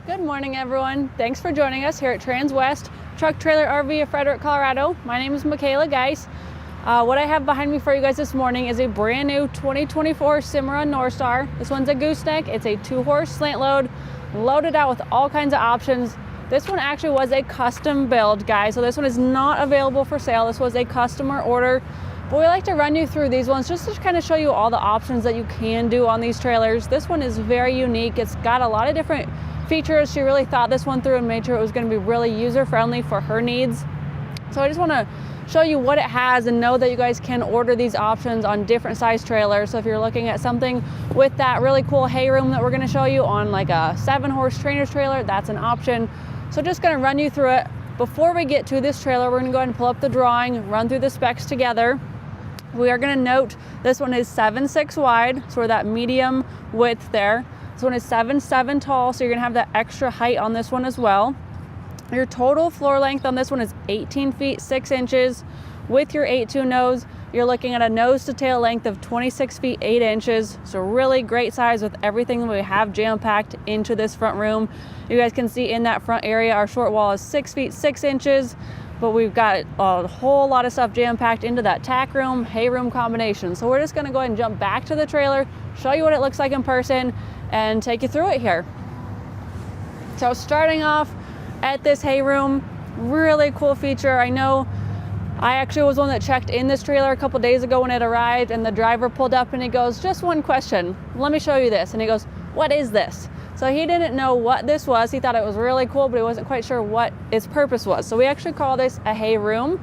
Good morning, everyone. Thanks for joining us here at Transwest Truck Trailer RV of Frederick, Colorado. My name is Michaela Geis. What I have behind me for you guys this morning is a brand new 2024 Cimarron Norstar. This one's a gooseneck. It's a 2-horse slant load, loaded out with all kinds of options. This one actually was a custom build, guys, so this one is not available for sale. This was a customer order, but we like to run you through these ones just to kind of show you all the options that you can do on these trailers. This one is very unique. It's got a lot of different features. She really thought this one through and made sure it was going to be really user-friendly for her needs. So I just want to show you what it has and know that you guys can order these options on different size trailers. So if you're looking at something with that really cool hay room that we're going to show you on like a 7-horse trainer's trailer, that's an option. So just going to run you through it. Before we get to this trailer, we're going to go ahead and pull up the drawing, run through the specs together. We are going to note this one is 7'6" wide, so we're that medium width there. This one is 7'7" tall, so you're going to have that extra height on this one as well. Your total floor length on this one is 18 feet 6 inches. With your 8.2 nose, you're looking at a nose to tail length of 26 feet 8 inches. So really great size with everything that we have jam-packed into this front room. You guys can see in that front area, our short wall is 6 feet 6 inches, but we've got a whole lot of stuff jam-packed into that tack room, hay room combination. So we're just gonna go ahead and jump back to the trailer, show you what it looks like in person, and take you through it here. So starting off at this hay room, really cool feature. I know I actually was one that checked in this trailer a couple days ago when it arrived, and the driver pulled up and he goes, "Just one question, let me show you this." And he goes, "What is this?" So he didn't know what this was. He thought it was really cool, but he wasn't quite sure what its purpose was. So we actually call this a hay room.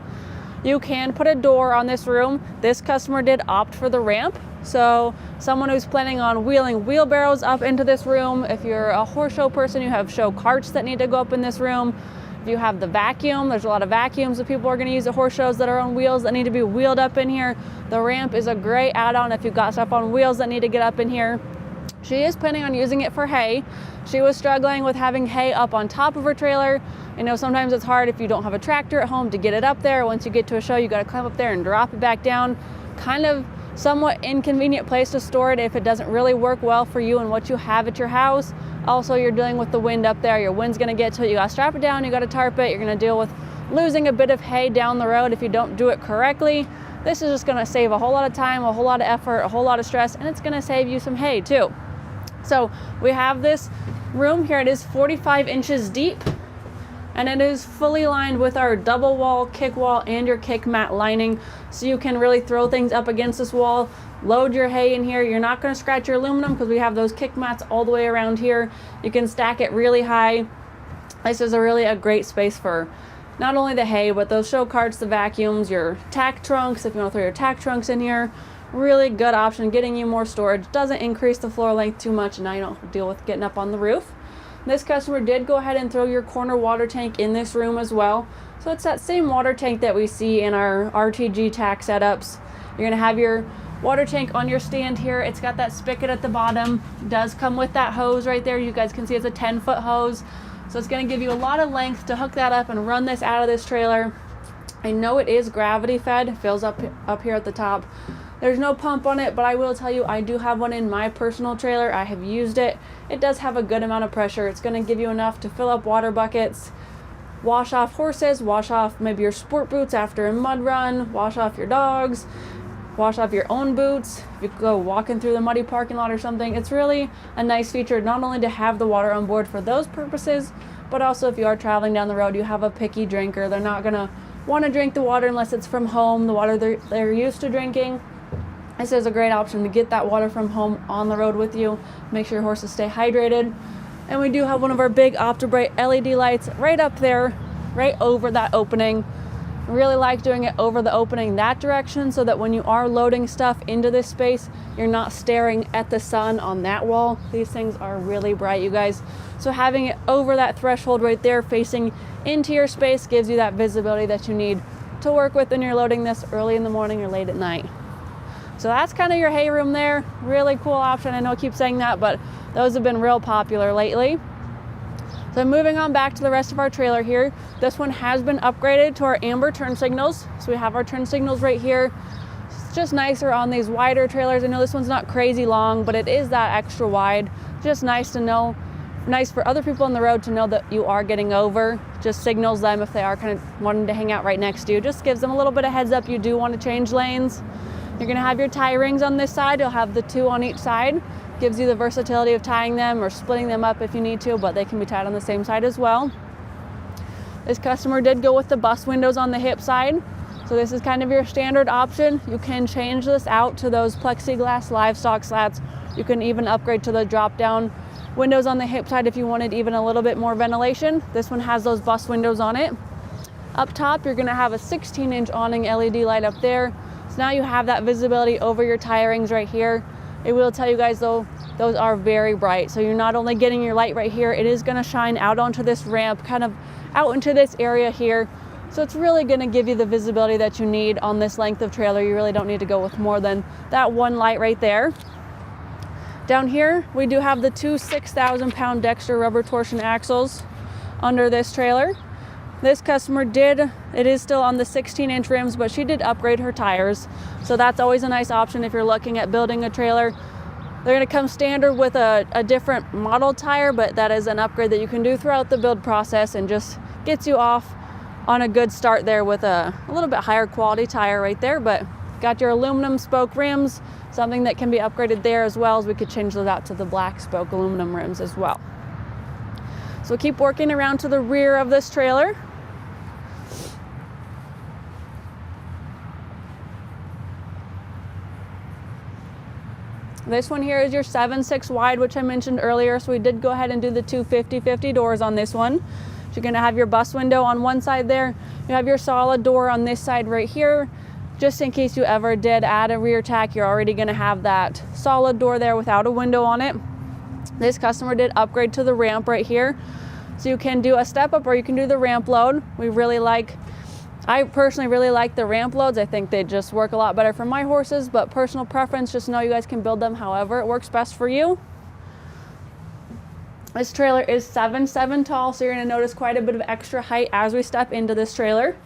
You can put a door on this room. This customer did opt for the ramp. So someone who's planning on wheeling wheelbarrows up into this room, if you're a horse show person, you have show carts that need to go up in this room. If you have the vacuum, there's a lot of vacuums that people are going to use at horse shows that are on wheels that need to be wheeled up in here. The ramp is a great add-on if you've got stuff on wheels that need to get up in here. She is planning on using it for hay. She was struggling with having hay up on top of her trailer. I know sometimes it's hard if you don't have a tractor at home to get it up there. Once you get to a show, you got to climb up there and drop it back down. Kind of somewhat inconvenient place to store it if it doesn't really work well for you and what you have at your house. Also, you're dealing with the wind up there. Your wind's going to get to it. You got to strap it down. You got to tarp it. You're going to deal with losing a bit of hay down the road if you don't do it correctly. This is just going to save a whole lot of time, a whole lot of effort, a whole lot of stress, and it's going to save you some hay too. So we have this room here. It is 45 inches deep, and it is fully lined with our double wall, kick wall, and your kick mat lining. So you can really throw things up against this wall, load your hay in here. You're not going to scratch your aluminum because we have those kick mats all the way around here. You can stack it really high. This is really a great space for not only the hay, but those show carts, the vacuums, your tack trunks, if you want to throw your tack trunks in here. Really good option, getting you more storage. Doesn't increase the floor length too much, and now you don't have to deal with getting up on the roof. This customer did go ahead and throw your corner water tank in this room as well. So it's that same water tank that we see in our RTG tack setups. You're gonna have your water tank on your stand here. It's got that spigot at the bottom. It does come with that hose right there. You guys can see it's a 10-foot hose. So it's gonna give you a lot of length to hook that up and run this out of this trailer. I know it is gravity fed, it fills up here at the top. There's no pump on it, but I will tell you, I do have one in my personal trailer. I have used it. It does have a good amount of pressure. It's going to give you enough to fill up water buckets, wash off horses, wash off maybe your sport boots after a mud run, wash off your dogs, wash off your own boots. If you go walking through the muddy parking lot or something, it's really a nice feature not only to have the water on board for those purposes, but also if you are traveling down the road, you have a picky drinker. They're not going to want to drink the water unless it's from home, the water they're used to drinking. This is a great option to get that water from home on the road with you. Make sure your horses stay hydrated. And we do have one of our big OptiBrite LED lights right up there, right over that opening. I really like doing it over the opening that direction so that when you are loading stuff into this space, you're not staring at the sun on that wall. These things are really bright, you guys. So having it over that threshold right there facing into your space gives you that visibility that you need to work with when you're loading this early in the morning or late at night. So that's kind of your hay room there. Really cool option. I know I keep saying that, but those have been real popular lately. So moving on back to the rest of our trailer here. This one has been upgraded to our amber turn signals. So we have our turn signals right here. It's just nicer on these wider trailers. I know this one's not crazy long, but it is that extra wide. Just nice to know nice for other people on the road to know that you are getting over. Just signals them if they are kind of wanting to hang out right next to you. Just gives them a little bit of heads up you do want to change lanes. You're going to have your tie rings on this side. You'll have the 2 on each side. Gives you the versatility of tying them or splitting them up if you need to, but they can be tied on the same side as well. This customer did go with the bus windows on the hip side. So this is kind of your standard option. You can change this out to those plexiglass livestock slats. You can even upgrade to the drop down windows on the hip side if you wanted even a little bit more ventilation. This one has those bus windows on it. Up top, you're gonna have a 16-inch awning LED light up there. So now you have that visibility over your tie rings right here. It will tell you guys though, those are very bright. So you're not only getting your light right here, it is gonna shine out onto this ramp, kind of out into this area here. So it's really gonna give you the visibility that you need on this length of trailer. You really don't need to go with more than that one light right there. Down here, we do have the 2 6,000-pound Dexter rubber torsion axles under this trailer. This customer it is still on the 16-inch rims, but she did upgrade her tires. So that's always a nice option if you're looking at building a trailer. They're gonna come standard with a different model tire, but that is an upgrade that you can do throughout the build process and just gets you off on a good start there with a little bit higher quality tire right there. But got your aluminum spoke rims, something that can be upgraded there, as well as we could change those out to the black spoke aluminum rims as well. So keep working around to the rear of this trailer. This one here is your 7.6 wide, which I mentioned earlier. So we did go ahead and do the 2 50/50 doors on this one. So you're gonna have your bus window on one side there. You have your solid door on this side right here. Just in case you ever did add a rear tack, you're already gonna have that solid door there without a window on it. This customer did upgrade to the ramp right here. So you can do a step up or you can do the ramp load. I personally really like the ramp loads. I think they just work a lot better for my horses, but personal preference, just know you guys can build them however it works best for you. This trailer is 7'7" tall, so you're gonna notice quite a bit of extra height as we step into this trailer.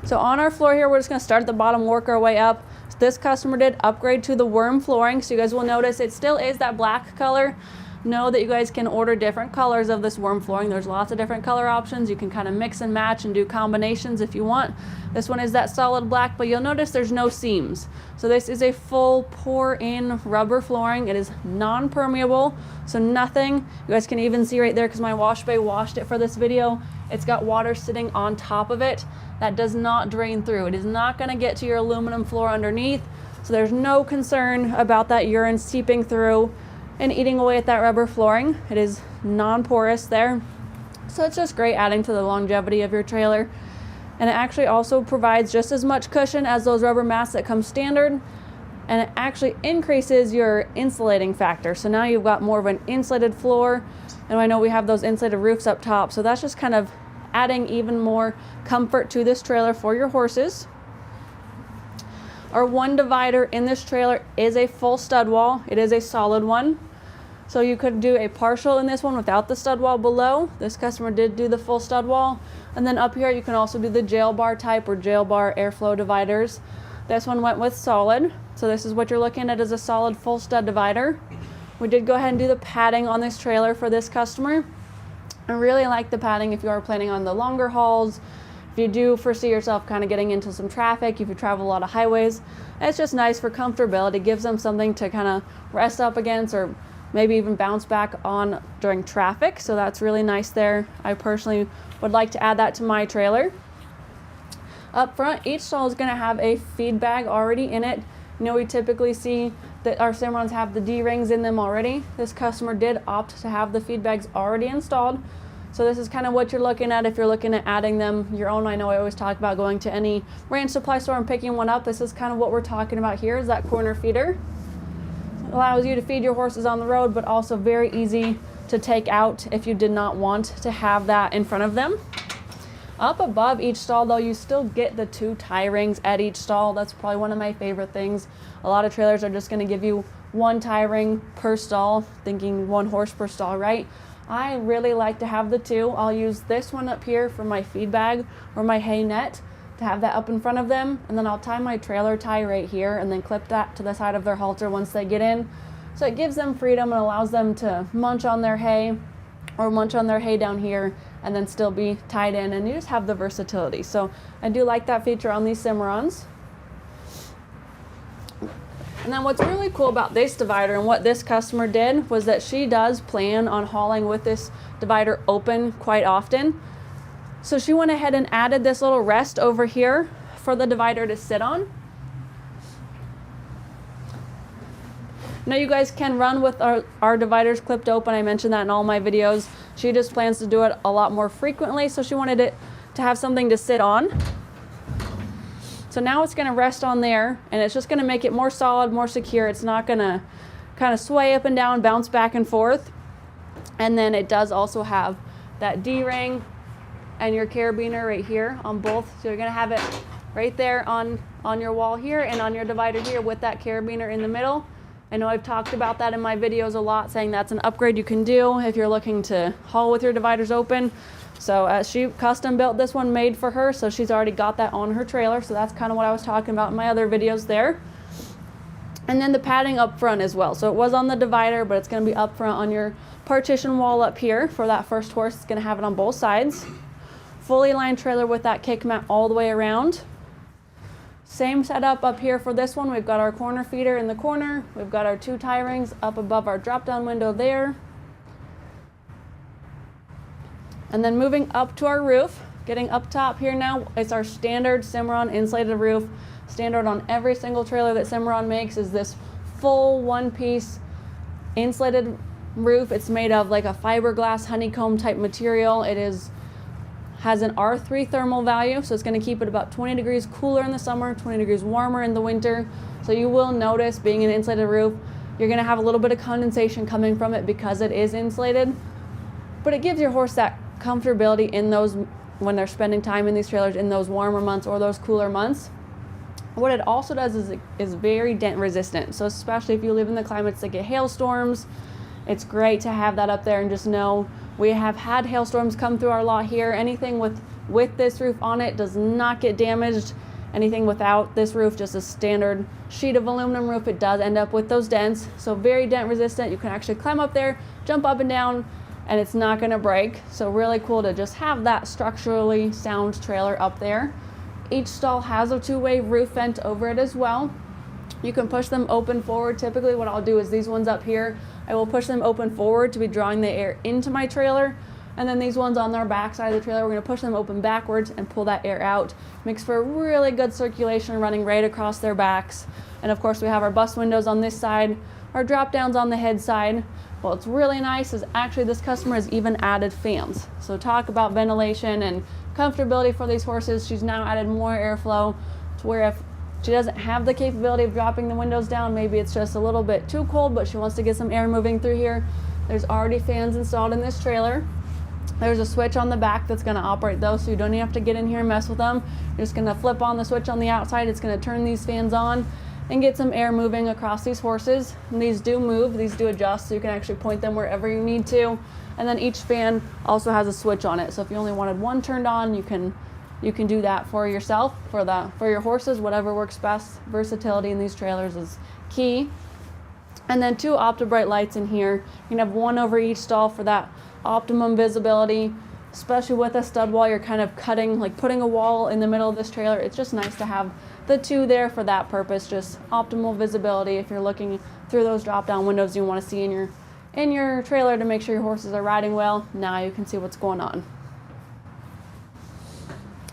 So on our floor here, we're just gonna start at the bottom, work our way up. So this customer did upgrade to the Werm flooring, so you guys will notice it still is that black color. Know that you guys can order different colors of this Werm flooring. There's lots of different color options. You can kind of mix and match and do combinations if you want. This one is that solid black, but you'll notice there's no seams. So this is a full pour-in rubber flooring. It is non-permeable, so nothing. You guys can even see right there, because my wash bay washed it for this video. It's got water sitting on top of it. That does not drain through. It is not gonna get to your aluminum floor underneath. So there's no concern about that urine seeping through and eating away at that rubber flooring. It is non-porous there. So it's just great adding to the longevity of your trailer. And it actually also provides just as much cushion as those rubber mats that come standard. And it actually increases your insulating factor. So now you've got more of an insulated floor. And I know we have those insulated roofs up top. So that's just kind of adding even more comfort to this trailer for your horses. Our one divider in this trailer is a full stud wall. It is a solid one. So you could do a partial in this one without the stud wall below. This customer did do the full stud wall. And then up here, you can also do the jail bar type or jail bar airflow dividers. This one went with solid. So this is what you're looking at, is a solid full stud divider. We did go ahead and do the padding on this trailer for this customer. I really like the padding if you are planning on the longer hauls. If you do foresee yourself kind of getting into some traffic, if you travel a lot of highways, it's just nice for comfortability. It gives them something to kind of rest up against or maybe even bounce back on during traffic. So that's really nice there. I personally would like to add that to my trailer. Up front, each stall is going to have a feed bag already in it. You know, we typically see that our Cimarrons have the D-rings in them already. This customer did opt to have the feed bags already installed. So this is kind of what you're looking at if you're looking at adding them your own. I know I always talk about going to any ranch supply store and picking one up. This is kind of what we're talking about here, is that corner feeder. It allows you to feed your horses on the road, but also very easy to take out if you did not want to have that in front of them. Up above each stall though, you still get the 2 tie rings at each stall. That's probably one of my favorite things. A lot of trailers are just going to give you 1 tie ring per stall, thinking 1 horse per stall, right? I really like to have the 2. I'll use this one up here for my feed bag or my hay net to have that up in front of them. And then I'll tie my trailer tie right here and then clip that to the side of their halter once they get in. So it gives them freedom and allows them to munch on their hay or munch on their hay down here and then still be tied in, and you just have the versatility. So I do like that feature on these Cimarrons. And then what's really cool about this divider and what this customer did was that she does plan on hauling with this divider open quite often. So she went ahead and added this little rest over here for the divider to sit on. Now you guys can run with our dividers clipped open. I mentioned that in all my videos. She just plans to do it a lot more frequently, so she wanted it to have something to sit on. So now it's going to rest on there, and it's just going to make it more solid, more secure. It's not going to kind of sway up and down, bounce back and forth. And then it does also have that D-ring and your carabiner right here on both. So you're going to have it right there on your wall here and on your divider here with that carabiner in the middle. I know I've talked about that in my videos a lot, saying that's an upgrade you can do if you're looking to haul with your dividers open. So she custom built this one made for her, so she's already got that on her trailer. So that's kind of what I was talking about in my other videos there. And then the padding up front as well. So it was on the divider, but it's going to be up front on your partition wall up here for that first horse. It's going to have it on both sides. Fully lined trailer with that kick mat all the way around. Same setup up here for this one. We've got our corner feeder in the corner. We've got our 2 tie rings up above our drop down window there. And then moving up to our roof, getting up top here now, it's our standard Cimarron insulated roof. Standard on every single trailer that Cimarron makes is this full one-piece insulated roof. It's made of like a fiberglass honeycomb type material. It has an R3 thermal value, so it's going to keep it about 20 degrees cooler in the summer, 20 degrees warmer in the winter. So you will notice, being an insulated roof, you're going to have a little bit of condensation coming from it because it is insulated. But it gives your horse that comfortability in those, when they're spending time in these trailers in those warmer months or those cooler months. What it also does is very dent resistant. So especially if you live in the climates that get hailstorms, it's great to have that up there and just know we have had hailstorms come through our lot here. Anything with this roof on it does not get damaged. Anything without this roof, just a standard sheet of aluminum roof, it does end up with those dents. So very dent resistant. You can actually climb up there, jump up and down, and it's not going to break. So really cool to just have that structurally sound trailer up there. Each stall has a 2-way roof vent over it as well. You can push them open forward. Typically what I'll do is these ones up here, I will push them open forward to be drawing the air into my trailer. And then these ones on their back side of the trailer, we're going to push them open backwards and pull that air out. Makes for a really good circulation running right across their backs. And of course we have our bus windows on this side, our drop downs on the head side. Well, it's really nice is actually this customer has even added fans. So talk about ventilation and comfortability for these horses. She's now added more airflow to where if she doesn't have the capability of dropping the windows down, maybe it's just a little bit too cold, but she wants to get some air moving through here. There's already fans installed in this trailer. There's a switch on the back that's going to operate those, so you don't even have to get in here and mess with them. You're just going to flip on the switch on the outside. It's going to turn these fans on and get some air moving across these horses. And these do move, these do adjust, so you can actually point them wherever you need to. And then each fan also has a switch on it, so if you only wanted one turned on, you can do that for yourself, for your horses, whatever works best. Versatility in these trailers is key. And then 2 OptiBrite lights in here. You can have one over each stall for that optimum visibility, especially with a stud wall. You're kind of putting a wall in the middle of this trailer. It's just nice to have the 2 there for that purpose, just optimal visibility. If you're looking through those drop down windows you want to see in your trailer to make sure your horses are riding well, now you can see what's going on.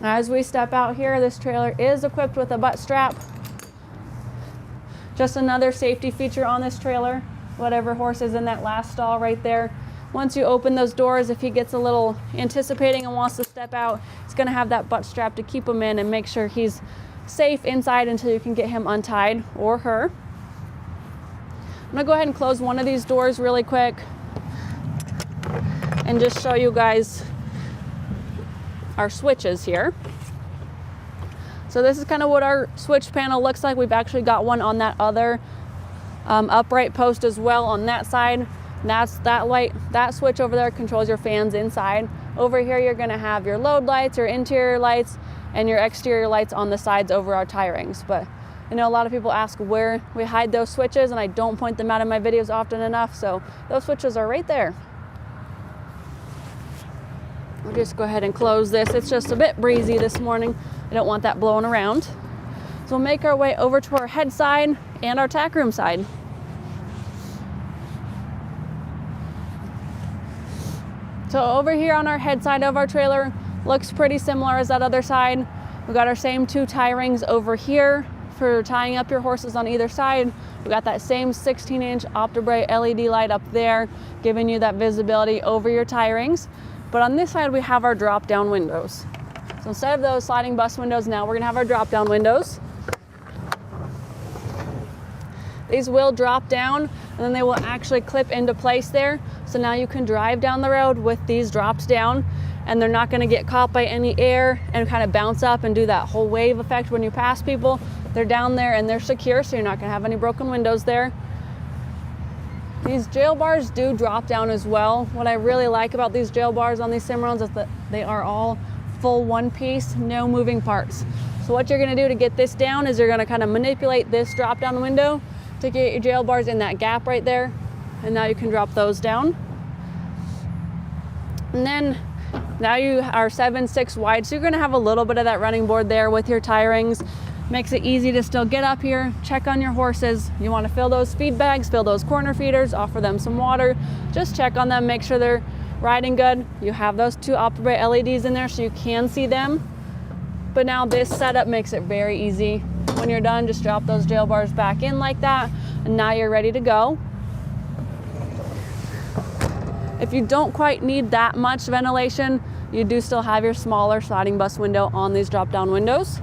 As we step out here, this trailer is equipped with a butt strap. Just another safety feature on this trailer. Whatever horse is in that last stall right there, once you open those doors, if he gets a little anticipating and wants to step out, it's going to have that butt strap to keep him in and make sure he's safe inside until you can get him untied, or her. I'm going to go ahead and close one of these doors really quick and just show you guys our switches here. So this is kind of what our switch panel looks like. We've actually got one on that other upright post as well on that side. That's that light, that switch over there controls your fans inside. Over here you're going to have your load lights, your interior lights, and your exterior lights on the sides over our tie rings. But I know a lot of people ask where we hide those switches, and I don't point them out in my videos often enough, so those switches are right there. We'll just go ahead and close this. It's just a bit breezy this morning. I don't want that blowing around. So we'll make our way over to our head side and our tack room side. So over here on our head side of our trailer, looks pretty similar as that other side. We've got our same 2 tie rings over here for tying up your horses on either side. We've got that same 16-inch OptiBright LED light up there, giving you that visibility over your tie rings. But on this side, we have our drop-down windows. So instead of those sliding bus windows, now we're gonna have our drop-down windows. These will drop down, and then they will actually clip into place there. So now you can drive down the road with these dropped down, and they're not gonna get caught by any air and kind of bounce up and do that whole wave effect when you pass people. They're down there and they're secure, so you're not gonna have any broken windows there. These jail bars do drop down as well. What I really like about these jail bars on these Cimarrons is that they are all full one piece, no moving parts. So what you're gonna do to get this down is you're gonna kind of manipulate this drop down window to get your jail bars in that gap right there. And now you can drop those down. And then now you are 7'6" wide, so you're gonna have a little bit of that running board there with your tie rings. Makes it easy to still get up here, check on your horses. You wanna fill those feed bags, fill those corner feeders, offer them some water. Just check on them, make sure they're riding good. You have those 2 OptiBright LEDs in there so you can see them. But now this setup makes it very easy. When you're done, just drop those jail bars back in like that, and now you're ready to go. If you don't quite need that much ventilation, you do still have your smaller sliding bus window on these drop-down windows.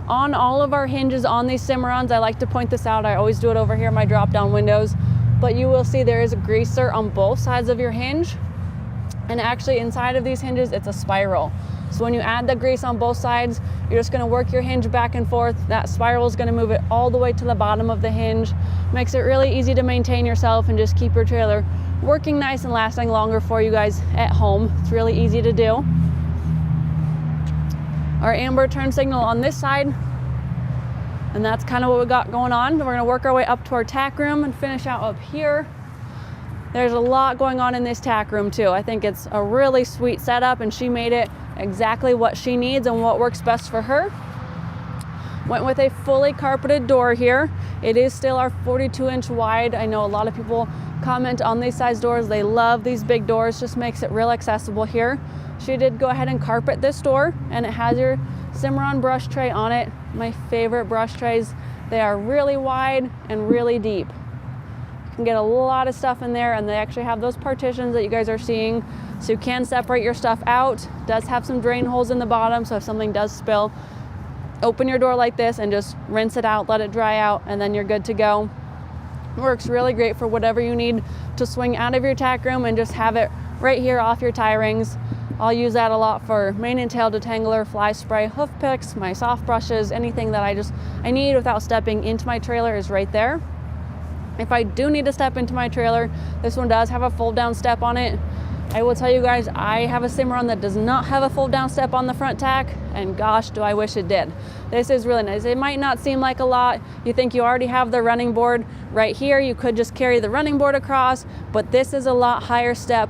On all of our hinges on these Cimarrons, I like to point this out, I always do it over here in my drop-down windows, but you will see there is a greaser on both sides of your hinge, and actually inside of these hinges, it's a spiral. So when you add the grease on both sides, you're just gonna work your hinge back and forth. That spiral is gonna move it all the way to the bottom of the hinge. Makes it really easy to maintain yourself and just keep your trailer working nice and lasting longer for you guys at home. It's really easy to do. Our amber turn signal on this side, and that's kind of what we got going on. We're gonna work our way up to our tack room and finish out up here. There's a lot going on in this tack room too. I think it's a really sweet setup, and she made it exactly what she needs and what works best for her. Went with a fully carpeted door here. It is still our 42-inch wide. I know a lot of people comment on these size doors. They love these big doors, just makes it real accessible here. She did go ahead and carpet this door, and it has your Cimarron brush tray on it. My favorite brush trays. They are really wide and really deep. You can get a lot of stuff in there, and they actually have those partitions that you guys are seeing, so you can separate your stuff out. Does have some drain holes in the bottom, so if something does spill, open your door like this and just rinse it out, let it dry out, and then you're good to go. Works really great for whatever you need to swing out of your tack room and just have it right here off your tie rings. I'll use that a lot for mane and tail detangler, fly spray, hoof picks, my soft brushes, anything that I need without stepping into my trailer is right there. If I do need to step into my trailer, this one does have a fold down step on it. I will tell you guys, I have a Cimarron that does not have a fold down step on the front tack, and gosh, do I wish it did. This is really nice. It might not seem like a lot. You think you already have the running board right here. You could just carry the running board across, but this is a lot higher step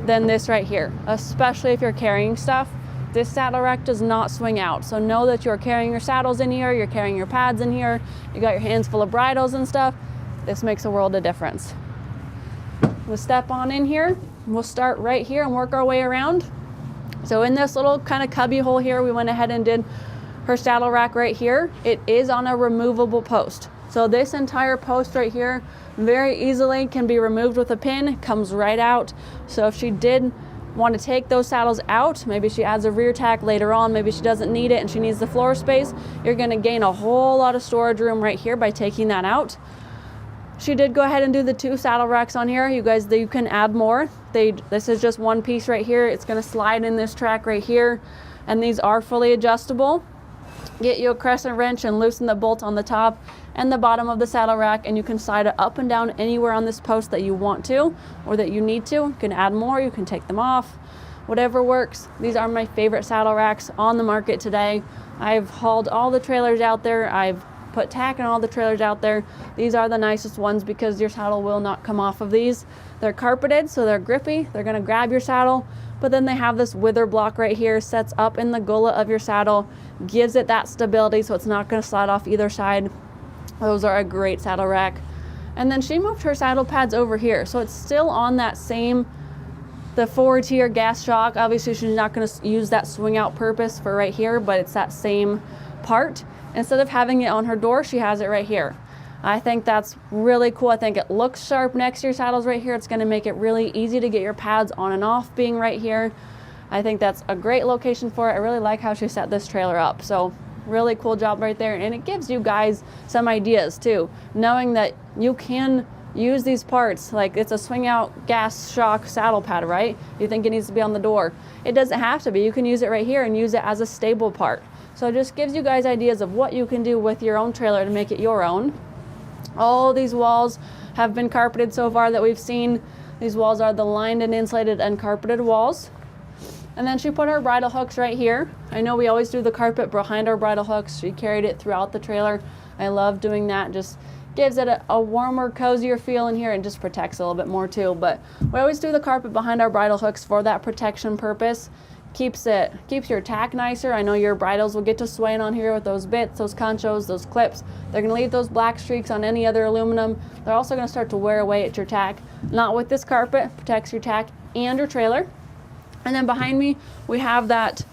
than this right here, especially if you're carrying stuff. This saddle rack does not swing out. So know that you're carrying your saddles in here, you're carrying your pads in here, you got your hands full of bridles and stuff. This makes a world of difference. We'll step on in here. We'll start right here and work our way around. So in this little kind of cubby hole here, we went ahead and did her saddle rack right here. It is on a removable post. So this entire post right here very easily can be removed with a pin, comes right out. So if she did want to take those saddles out, maybe she adds a rear tack later on, maybe she doesn't need it and she needs the floor space, you're going to gain a whole lot of storage room right here by taking that out. She did go ahead and do the 2 saddle racks on here. You guys, you can add more. This is just one piece right here. It's going to slide in this track right here, and these are fully adjustable. Get you a crescent wrench and loosen the bolt on the top and the bottom of the saddle rack, and you can slide it up and down anywhere on this post that you want to or that you need to. You can add more, you can take them off, whatever works. These are my favorite saddle racks on the market today. I've hauled all the trailers out there. I've put tack in all the trailers out there. These are the nicest ones because your saddle will not come off of these. They're carpeted, so they're grippy. They're gonna grab your saddle, but then they have this wither block right here, sets up in the gullet of your saddle, gives it that stability so it's not gonna slide off either side. Those are a great saddle rack. And then she moved her saddle pads over here, so it's still on that same, the forward tier gas shock. Obviously she's not gonna use that swing out purpose for right here, but it's that same part. Instead of having it on her door, she has it right here. I think that's really cool. I think it looks sharp next to your saddles right here. It's gonna make it really easy to get your pads on and off being right here. I think that's a great location for it. I really like how she set this trailer up. So really cool job right there. And it gives you guys some ideas too, knowing that you can use these parts. Like it's a swing out gas shock saddle pad, right? You think it needs to be on the door. It doesn't have to be. You can use it right here and use it as a stable part. So it just gives you guys ideas of what you can do with your own trailer to make it your own. All these walls have been carpeted so far that we've seen. These walls are the lined and insulated and carpeted walls. And then she put her bridle hooks right here. I know we always do the carpet behind our bridle hooks. She carried it throughout the trailer. I love doing that. Just gives it a warmer, cozier feel in here and just protects a little bit more too. But we always do the carpet behind our bridle hooks for that protection purpose. Keeps your tack nicer. I know your bridles will get to swaying on here with those bits, those conchos, those clips. They're gonna leave those black streaks on any other aluminum. They're also gonna start to wear away at your tack. Not with this carpet. Protects your tack and your trailer. And then behind me, we have that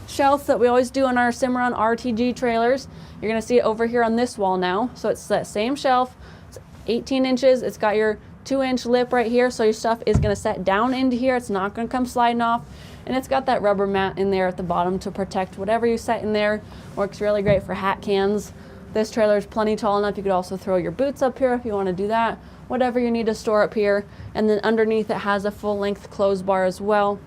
shelf that we always do on our Cimarron RTG trailers. You're gonna see it over here on this wall now. So it's that same shelf. It's 18 inches. It's got your 2-inch lip right here. So your stuff is gonna set down into here. It's not gonna come sliding off. And it's got that rubber mat in there at the bottom to protect whatever you set in there. Works really great for hat cans. This trailer is plenty tall enough. You could also throw your boots up here if you want to do that. Whatever you need to store up here. And then underneath it has a full length clothes bar as well.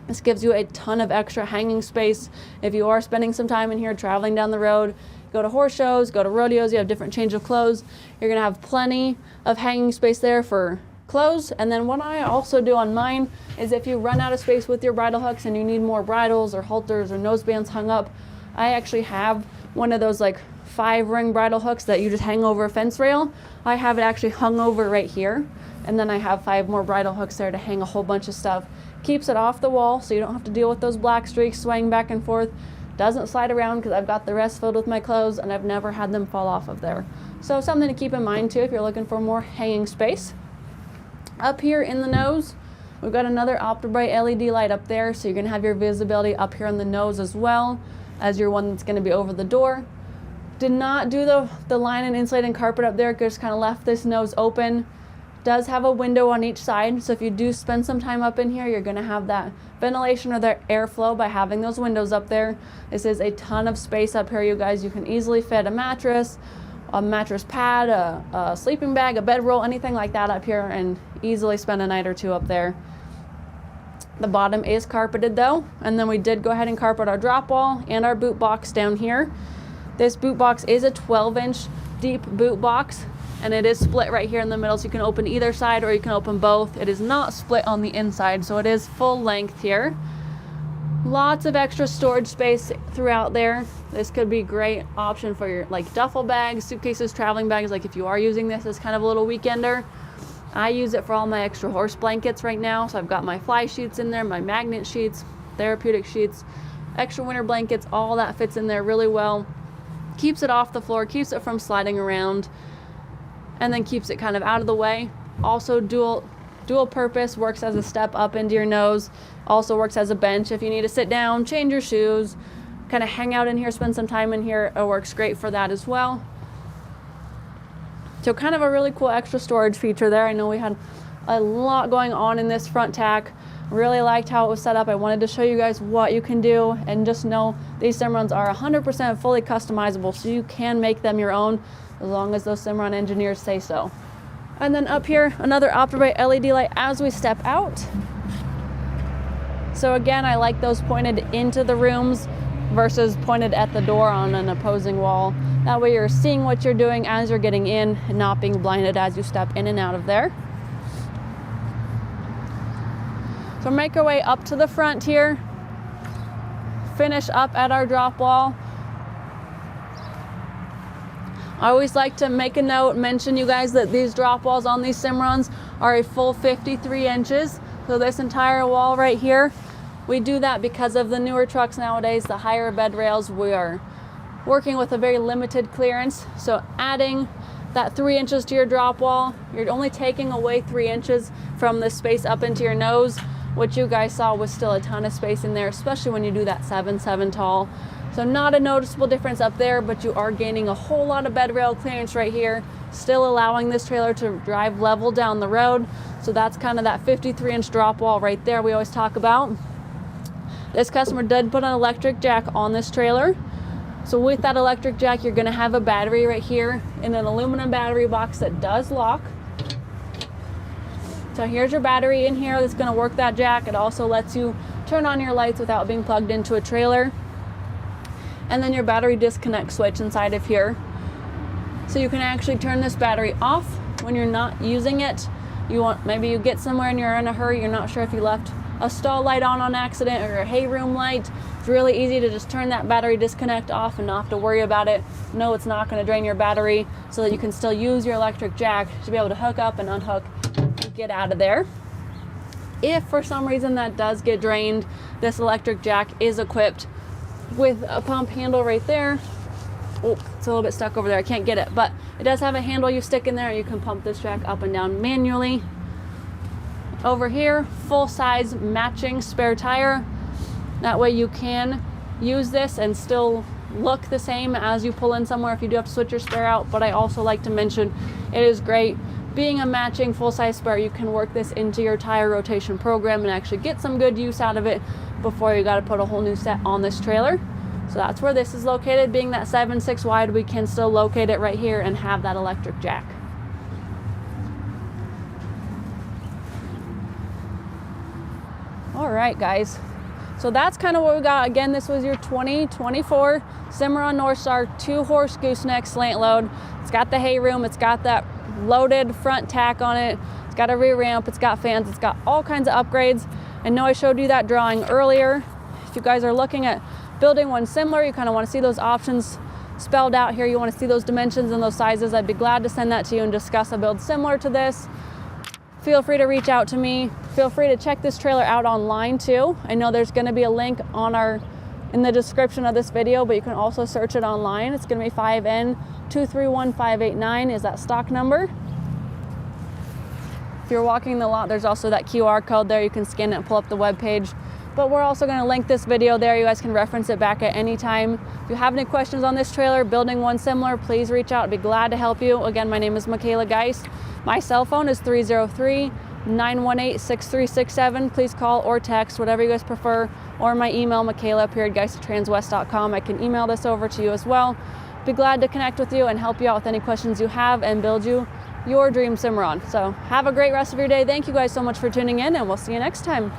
This gives you a ton of extra hanging space. If you are spending some time in here traveling down the road, go to horse shows, go to rodeos, you have different change of clothes. You're gonna have plenty of hanging space there for clothes. And then what I also do on mine is if you run out of space with your bridle hooks and you need more bridles or halters or nosebands hung up, I actually have one of those like 5-ring bridle hooks that you just hang over a fence rail. I have it actually hung over right here, and then I have 5 more bridle hooks there to hang a whole bunch of stuff. Keeps it off the wall so you don't have to deal with those black streaks swaying back and forth. Doesn't slide around because I've got the rest filled with my clothes and I've never had them fall off of there. So something to keep in mind too if you're looking for more hanging space. Up here in the nose, we've got another Optibright LED light up there, so you're gonna have your visibility up here on the nose as well as your one that's gonna be over the door. Did not do the line and insulated carpet up there, just kind of left this nose open. Does have a window on each side, so if you do spend some time up in here, you're gonna have that ventilation or that airflow by having those windows up there. This is a ton of space up here, you guys. You can easily fit a mattress pad, a sleeping bag, a bedroll, anything like that up here, and easily spend a night or two up there. The bottom is carpeted though, and then we did go ahead and carpet our drop wall and our boot box down here. This boot box is a 12-inch deep boot box, and it is split right here in the middle, so you can open either side or you can open both. It is not split on the inside, so it is full length here. Lots of extra storage space throughout there. This could be a great option for your like duffel bags, suitcases, traveling bags, like if you are using this as kind of a little weekender. I use it for all my extra horse blankets right now, so I've got my fly sheets in there, my magnet sheets, therapeutic sheets, extra winter blankets, all that fits in there really well. Keeps it off the floor, keeps it from sliding around, and then keeps it kind of out of the way. Also dual purpose, works as a step up into your nose, also works as a bench if you need to sit down, change your shoes, kind of hang out in here, spend some time in here. It works great for that as well. So kind of a really cool extra storage feature there. I know we had a lot going on in this front tack. Really liked how it was set up. I wanted to show you guys what you can do, and just know these Cimarrons are 100% fully customizable, so you can make them your own as long as those Cimarron engineers say so. And then up here, another Optibright LED light as we step out. So again, I like those pointed into the rooms versus pointed at the door on an opposing wall. That way you're seeing what you're doing as you're getting in and not being blinded as you step in and out of there. So make our way up to the front here, finish up at our drop wall. I always like to make a note, mention you guys that these drop walls on these Cimarrons are a full 53 inches. So this entire wall right here, we do that because of the newer trucks nowadays, the higher bed rails, we are working with a very limited clearance. So adding that 3 inches to your drop wall, you're only taking away 3 inches from the space up into your nose, which you guys saw was still a ton of space in there, especially when you do that 7.7 tall. So not a noticeable difference up there, but you are gaining a whole lot of bed rail clearance right here, still allowing this trailer to drive level down the road. So that's kind of that 53-inch drop wall right there we always talk about. This customer did put an electric jack on this trailer. So with that electric jack, you're gonna have a battery right here in an aluminum battery box that does lock. So here's your battery in here that's gonna work that jack. It also lets you turn on your lights without being plugged into a trailer. And then your battery disconnect switch inside of here. So you can actually turn this battery off when you're not using it. Maybe you get somewhere and you're in a hurry, you're not sure if you left a stall light on accident or a hay room light. It's really easy to just turn that battery disconnect off and not have to worry about it. No, it's not going to drain your battery, so that you can still use your electric jack to be able to hook up and unhook and get out of there. If for some reason that does get drained, this electric jack is equipped with a pump handle right there. Oh, it's a little bit stuck over there, I can't get it, but it does have a handle you stick in there and you can pump this jack up and down manually. Over here, full size matching spare tire. That way you can use this and still look the same as you pull in somewhere if you do have to switch your spare out. But I also like to mention, it is great being a matching full size spare. You can work this into your tire rotation program and actually get some good use out of it before you got to put a whole new set on this trailer. So that's where this is located. Being that 7.6 wide, we can still locate it right here and have that electric jack. All right, guys. So that's kind of what we got. Again, this was your 2024 Cimarron Norstar 2-horse gooseneck slant load. It's got the hay room. It's got that loaded front tack on it. It's got a rear ramp. It's got fans. It's got all kinds of upgrades. I know I showed you that drawing earlier. If you guys are looking at building one similar, you kind of want to see those options spelled out here. You want to see those dimensions and those sizes. I'd be glad to send that to you and discuss a build similar to this. Feel free to reach out to me. Feel free to check this trailer out online too. I know there's going to be a link in the description of this video, but you can also search it online. It's going to be 5N231589 is that stock number. If you're walking the lot, there's also that QR code there. You can scan it and pull up the web page. But we're also going to link this video there. You guys can reference it back at any time. If you have any questions on this trailer, building one similar, please reach out. I'd be glad to help you. Again, my name is Michaela Geist. My cell phone is 303-918-6367. Please call or text, whatever you guys prefer, or my email, michaela.geist@transwest.com. I can email this over to you as well. Be glad to connect with you and help you out with any questions you have and build you your dream Cimarron. So have a great rest of your day. Thank you guys so much for tuning in, and we'll see you next time.